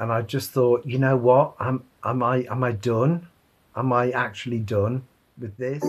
And I just thought, you know what? Am I done? Am I actually done with this?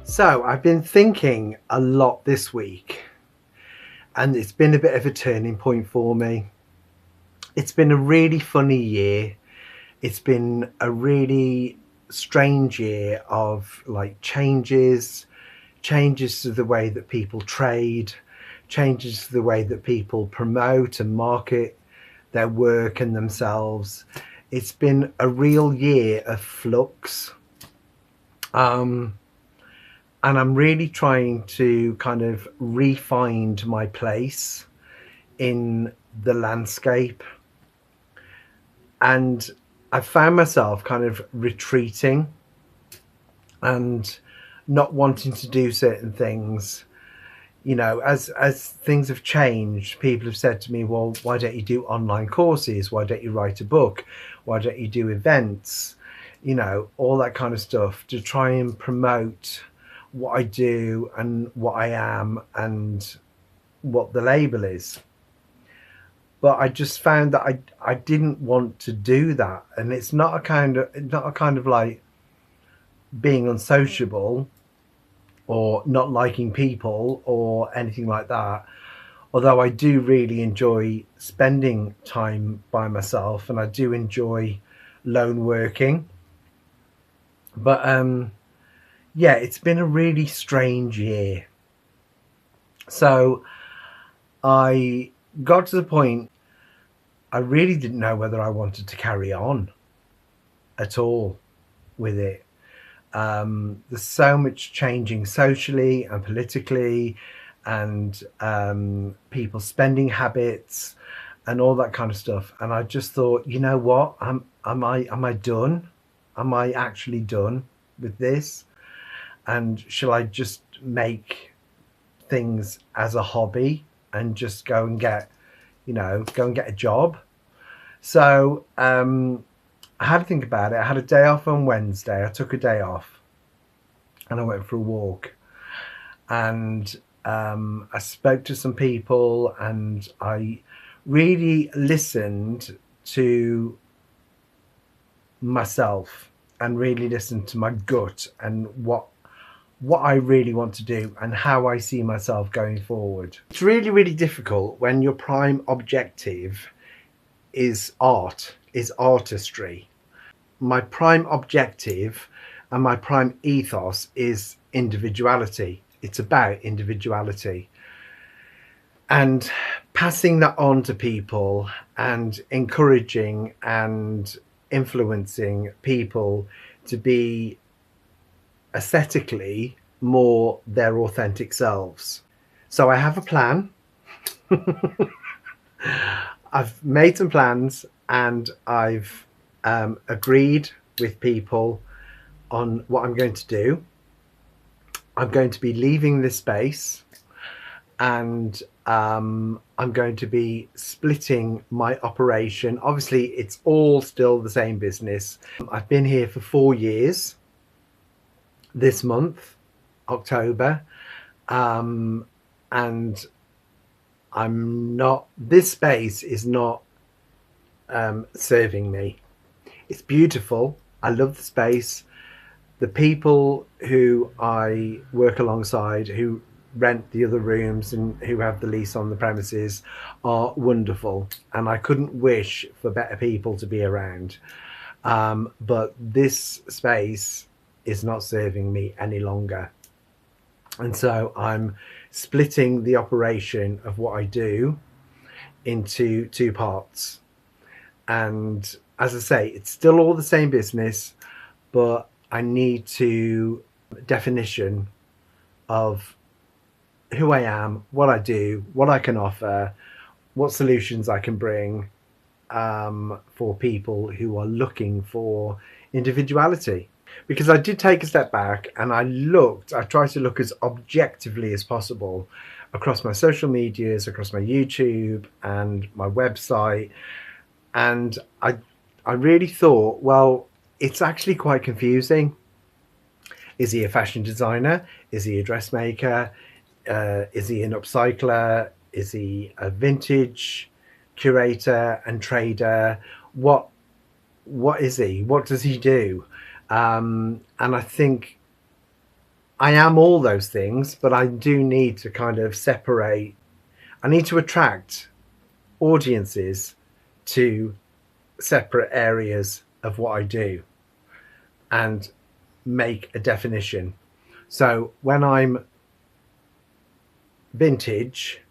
So I've been thinking a lot this week, and it's been a bit of a turning point for me. It's been a really funny year. It's been a really strange year of like changes to the way that people trade, changes to the way that people promote and market their work and themselves. It's been a real year of flux. Um, and I'm really trying to kind of re-find my place in the landscape. And I found myself kind of retreating and not wanting to do certain things. You know, as things have changed, people have said to me, well, why don't you do online courses? Why don't you write a book? Why don't you do events? You know, all that kind of stuff to try and promote what I do and what I am and what the label is. But I just found that I didn't want to do that. And it's not a kind of like being unsociable or not liking people or anything like that. Although I do really enjoy spending time by myself and I do enjoy lone working. But yeah, it's been a really strange year. So I got to the point I really didn't know whether I wanted to carry on at all with it. There's so much changing socially and politically, and people's spending habits and all that kind of stuff. And I just thought, you know what? Am I done? Am I actually done with this? And shall I just make things as a hobby and just go and get a job? So I had to think about it. I had a day off on Wednesday. I took a day off and I went for a walk. And I spoke to some people and I really listened to myself and really listened to my gut and what I really want to do and how I see myself going forward. It's really, really difficult when your prime objective is art, is artistry. My prime objective and my prime ethos is individuality. It's about individuality and passing that on to people and encouraging and influencing people to be aesthetically more their authentic selves. So I have a plan. I've made some plans and I've agreed with people on what I'm going to do. I'm going to be leaving this space and I'm going to be splitting my operation. Obviously, it's all still the same business. I've been here for 4 years this month, October, and this space is not serving me. It's beautiful. I love the space. The people who I work alongside, who rent the other rooms and who have the lease on the premises, are wonderful. And I couldn't wish for better people to be around. But this space is not serving me any longer. And so I'm splitting the operation of what I do into two parts. And as I say, it's still all the same business, but I need to definition of who I am, what I do, what I can offer, what solutions I can bring for people who are looking for individuality. Because I did take a step back and I tried to look as objectively as possible across my social medias, across my YouTube and my website. And I really thought, well, it's actually quite confusing. Is he a fashion designer? Is he a dressmaker? Is he an upcycler? Is he a vintage curator and trader? What is he? What does he do? And I think I am all those things, but I do need to kind of separate. I need to attract audiences to separate areas of what I do and make a definition. So when I'm vintage,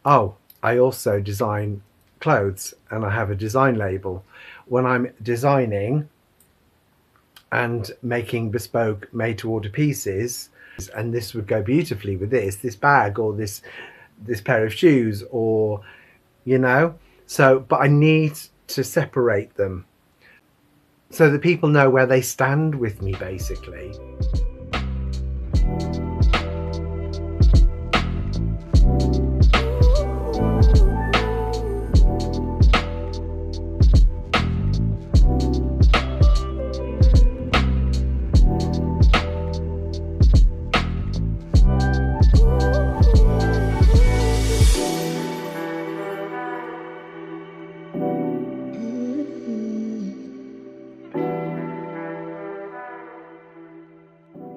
oh, I also design clothes and I have a design label. When I'm designing and making bespoke made to order pieces, and this would go beautifully with this bag or this pair of shoes, or so, but I need to separate them so that people know where they stand with me, basically.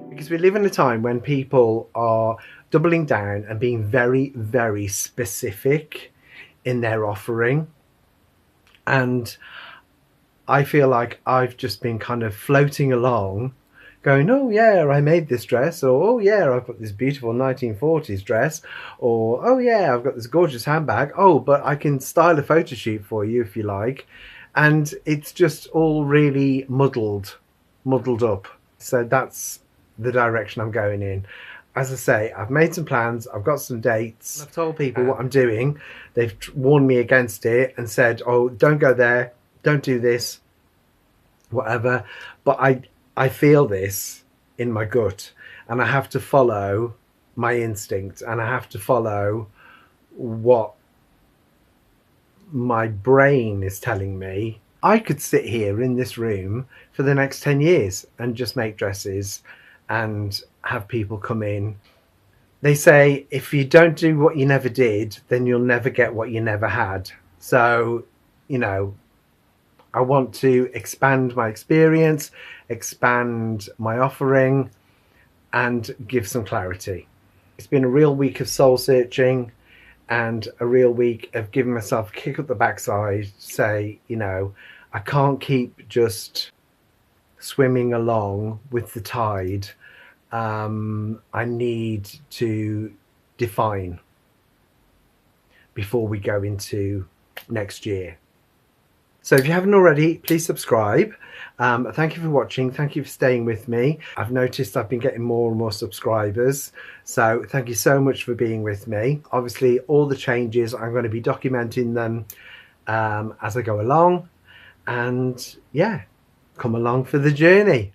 Because we live in a time when people are doubling down and being very, very specific in their offering. And I feel like I've just been kind of floating along going, oh yeah, I made this dress, or oh yeah, I've got this beautiful 1940s dress, or oh yeah, I've got this gorgeous handbag. Oh, but I can style a photo shoot for you if you like. And it's just all really muddled up. So that's the direction I'm going in. As I say, I've made some plans, I've got some dates, I've told people what I'm doing. They've warned me against it and said, oh, don't go there, don't do this, whatever. But I feel this in my gut, and I have to follow my instinct, and I have to follow what my brain is telling me. I could sit here in this room for the next 10 years and just make dresses and have people come in. They say if you don't do what you never did, then you'll never get what you never had. So, I want to expand my experience, expand my offering, and give some clarity. It's been a real week of soul searching and a real week of giving myself a kick up the backside, say, I can't keep just swimming along with the tide. I need to define before we go into next year. So if you haven't already, please subscribe. Thank you for watching. Thank you for staying with me. I've noticed I've been getting more and more subscribers. So thank you so much for being with me. Obviously, all the changes, I'm going to be documenting them as I go along. And yeah, come along for the journey.